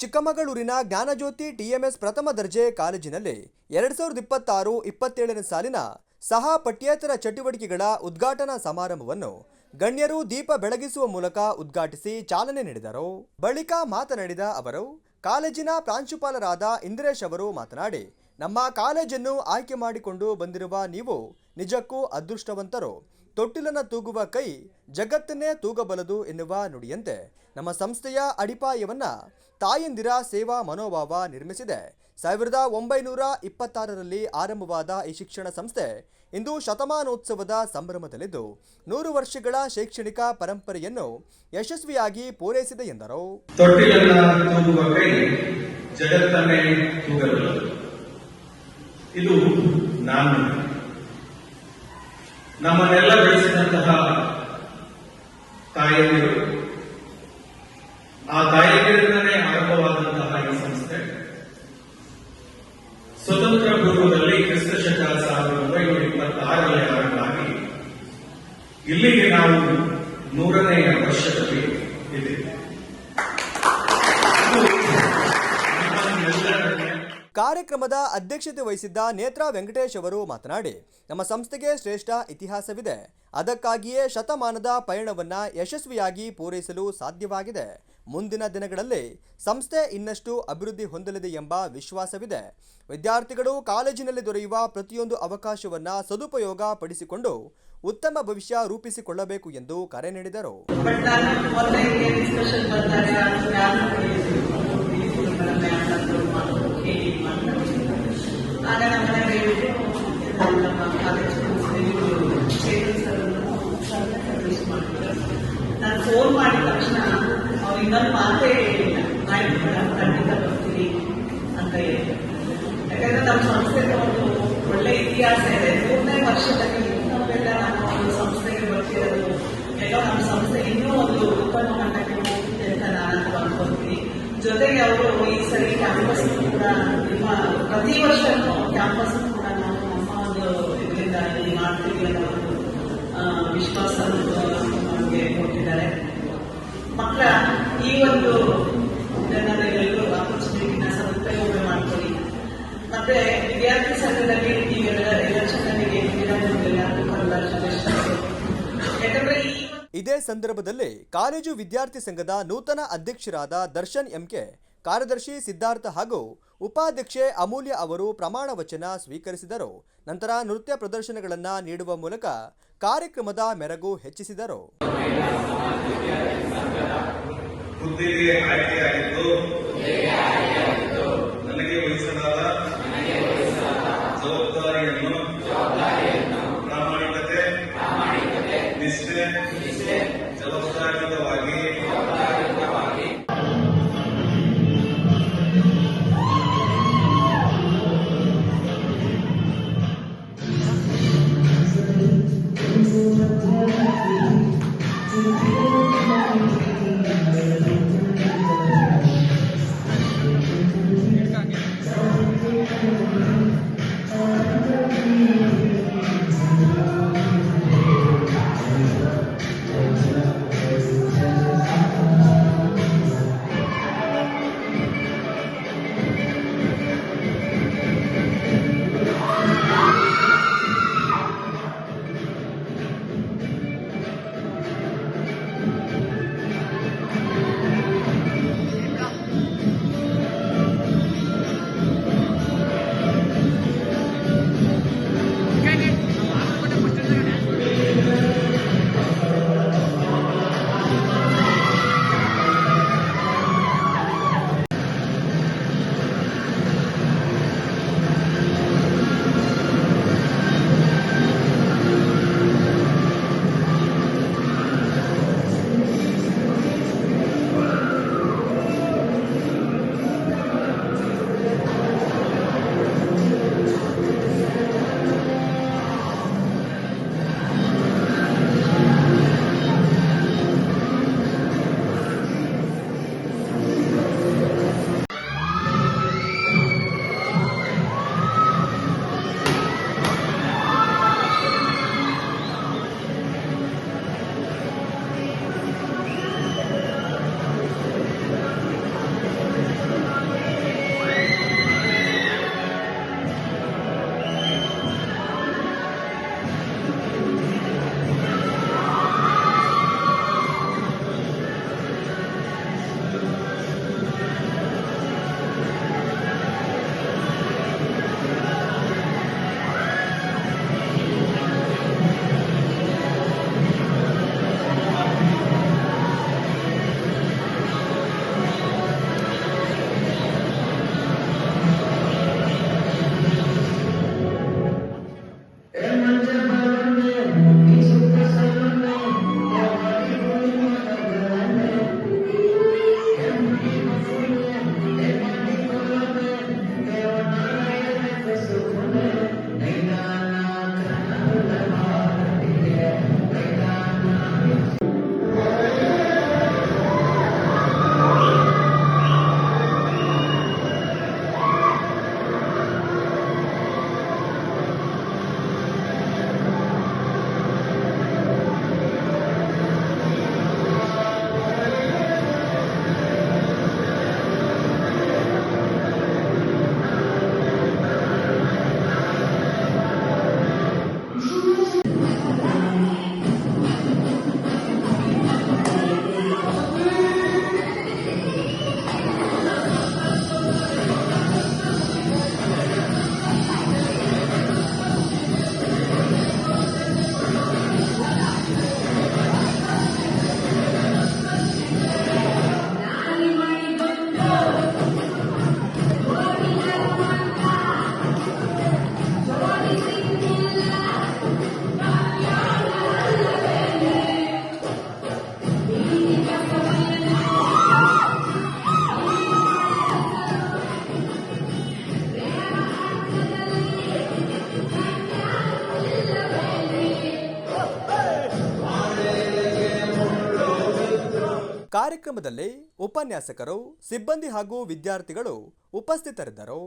ಚಿಕ್ಕಮಗಳೂರಿನ ಜ್ಞಾನಜ್ಯೋತಿ ಟಿಎಂಎಸ್ ಪ್ರಥಮ ದರ್ಜೆ ಕಾಲೇಜಿನಲ್ಲಿ 2026-27ನೇ ಸಾಲಿನ ಸಹ ಪಠ್ಯೇತರ ಚಟುವಟಿಕೆಗಳ ಉದ್ಘಾಟನಾ ಸಮಾರಂಭವನ್ನು ಗಣ್ಯರು ದೀಪ ಬೆಳಗಿಸುವ ಮೂಲಕ ಉದ್ಘಾಟಿಸಿ ಚಾಲನೆ ನೀಡಿದರು. ಬಳಿಕ ಮಾತನಾಡಿದ ಅವರು, ಕಾಲೇಜಿನ ಪ್ರಾಂಶುಪಾಲರಾದ ಇಂದ್ರೇಶ್ ಅವರು ಮಾತನಾಡಿ, ನಮ್ಮ ಕಾಲೇಜನ್ನು ಆಯ್ಕೆ ಮಾಡಿಕೊಂಡು ಬಂದಿರುವ ನೀವು ನಿಜಕ್ಕೂ ಅದೃಷ್ಟವಂತರು. ತೊಟ್ಟಿಲನ್ನು ತೂಗುವ ಕೈ ಜಗತ್ತನ್ನೇ ತೂಗಬಲ್ಲದು ಎನ್ನುವ ನುಡಿಯಂತೆ ನಮ್ಮ ಸಂಸ್ಥೆಯ ಅಡಿಪಾಯವನ್ನ ತಾಯಂದಿರ ಸೇವಾ ಮನೋಭಾವ ನಿರ್ಮಿಸಿದೆ. 1926ರಲ್ಲಿ ಆರಂಭವಾದ ಈ ಶಿಕ್ಷಣ ಸಂಸ್ಥೆ ಇಂದು ಶತಮಾನೋತ್ಸವದ ಸಂಭ್ರಮದಲ್ಲಿದ್ದು 100 ವರ್ಷಗಳ ಶೈಕ್ಷಣಿಕ ಪರಂಪರೆಯನ್ನು ಯಶಸ್ವಿಯಾಗಿ ಪೂರೈಸಿದೆ ಎಂದರು. ತೊಟ್ಟಿಲನ್ನು ತೂಗುವ ಕೈ ಜಗತ್ತನ್ನೇ ತೂಗಬಲ್ಲದು. ಇದು ನಾನು ನಮ್ಮನ್ನೆಲ್ಲ ಬೆಳೆಸಿದಂತಹ ತಾಯಂದಿರು, ಆ ತಾಯಂದಿರಿಂದಲೇ ಆರಂಭವಾದಂತಹ ಈ ಸಂಸ್ಥೆ ಸ್ವತಂತ್ರ ಪೂರ್ವದಲ್ಲಿ ಕ್ರಿಸ್ತಶಕ 1926ರಲ್ಲಿ ಆರಂಭವಾಗಿ ಇಲ್ಲಿಗೆ ನಾವು 100ನೇ ವರ್ಷದಲ್ಲಿ ಇದ್ದೀವಿ. ಕಾರ್ಯಕ್ರಮದ ಅಧ್ಯಕ್ಷತೆ ವಹಿಸಿದ್ದ ನೇತ್ರಾ ವೆಂಕಟೇಶ್ ಅವರು ಮಾತನಾಡಿ, ನಮ್ಮ ಸಂಸ್ಥೆಗೆ ಶ್ರೇಷ್ಠ ಇತಿಹಾಸವಿದೆ. ಅದಕ್ಕಾಗಿಯೇ ಶತಮಾನದ ಪಯಣವನ್ನ ಯಶಸ್ವಿಯಾಗಿ ಪೂರೈಸಲು ಸಾಧ್ಯವಾಗಿದೆ. ಮುಂದಿನ ದಿನಗಳಲ್ಲಿ ಸಂಸ್ಥೆ ಇನ್ನಷ್ಟು ಅಭಿವೃದ್ಧಿ ಹೊಂದಲಿದೆ ಎಂಬ ವಿಶ್ವಾಸವಿದೆ. ವಿದ್ಯಾರ್ಥಿಗಳು ಕಾಲೇಜಿನಲ್ಲಿ ದೊರೆಯುವ ಪ್ರತಿಯೊಂದು ಅವಕಾಶವನ್ನ ಸದುಪಯೋಗ ಪಡಿಸಿಕೊಂಡು ಉತ್ತಮ ಭವಿಷ್ಯ ರೂಪಿಸಿಕೊಳ್ಳಬೇಕು ಎಂದು ಕರೆ ನೀಡಿದರು. ನಾನು ಫೋನ್ ಮಾಡಿದ ತಕ್ಷಣ ಅವ್ರು ಇನ್ನೊಂದು ಮಾತೇ ಹೇಳಿಲ್ಲ, ಆಯ್ತು ಮೇಡಮ್ ಖಂಡಿತ ಬರ್ತೀವಿ ಅಂತ ಹೇಳಿ. ಯಾಕಂದ್ರೆ ನಮ್ಮ ಸಂಸ್ಥೆಗೆ ಒಂದು ಒಳ್ಳೆ ಇತಿಹಾಸ ಇದೆ. 100ನೇ ವರ್ಷದಲ್ಲಿ ನಾವೆಲ್ಲ ನಮ್ಮ ಒಂದು ಸಂಸ್ಥೆಗೆ ಬರ್ತಿರೋದು, ಎಲ್ಲ ನಮ್ಮ ಸಂಸ್ಥೆ ಇನ್ನೂ ಒಂದು ಉತ್ತಮ ಮಟ್ಟಕ್ಕೆ ಹೋಗುತ್ತೆ ಅಂತ ನಾನು ಅನ್ಕೊಳ್ತೀನಿ. ಜೊತೆಗೆ ಅವರು ಈ ಸರಿ ಕ್ಯಾಂಪಸ್ ಕೂಡ ನಿಮ್ಮ ಪ್ರತಿ ವರ್ಷನೂ ಕ್ಯಾಂಪಸ್ ಕೂಡ ನಾವು ನಮ್ಮ ಒಂದು ಇದರಿಂದ ಇಲ್ಲಿ ಮಾಡ್ತೀವಿ ಅನ್ನೋ ಒಂದು ವಿಶ್ವಾಸ ನಮಗೆ ಕೊಟ್ಟಿದ್ದಾರೆ. ಮಕ್ಕಳ ಈ ಒಂದು ಎಲ್ಲರೂ ಆಪರ್ಚುನಿಟಿನ ಸದುಪಯೋಗ ಮಾಡ್ಕೊಳ್ಳಿ. ಮತ್ತೆ ವಿದ್ಯಾರ್ಥಿ ಸಂಘದಲ್ಲಿ ನೀವೆಲ್ಲ ಎಲೆಕ್ಷನ್ನಲ್ಲಿ ಯಾಕಂದ್ರೆ ಇದೇ ಸಂದರ್ಭದಲ್ಲಿ ಕಾಲೇಜು ವಿದ್ಯಾರ್ಥಿ ಸಂಘದ ನೂತನ ಅಧ್ಯಕ್ಷರಾದ ದರ್ಶನ್ ಎಂಕೆ, ಕಾರ್ಯದರ್ಶಿ ಸಿದ್ಧಾರ್ಥ ಹಾಗೂ ಉಪಾಧ್ಯಕ್ಷೆ ಅಮೂಲ್ಯ ಅವರು ಪ್ರಮಾಣ ವಚನ ಸ್ವೀಕರಿಸಿದರು. ನಂತರ ನೃತ್ಯ ಪ್ರದರ್ಶನಗಳನ್ನು ನೀಡುವ ಮೂಲಕ ಕಾರ್ಯಕ್ರಮದ ಮೆರುಗು ಹೆಚ್ಚಿಸಿದರು. ನನಗೆ ವಹಿಸಲಾದ ಜವಾಬ್ದಾರಿಯನ್ನು ಪ್ರಾಮಾಣಿಕತೆ, ನಿಷ್ಠೆ, ಜವಾಬ್ದಾರಿಯುತವಾಗಿ ಕಾರ್ಯಕ್ರಮದಲ್ಲಿ ಉಪನ್ಯಾಸಕರು, ಸಿಬ್ಬಂದಿ ಹಾಗೂ ವಿದ್ಯಾರ್ಥಿಗಳು ಉಪಸ್ಥಿತರಿದ್ದರು.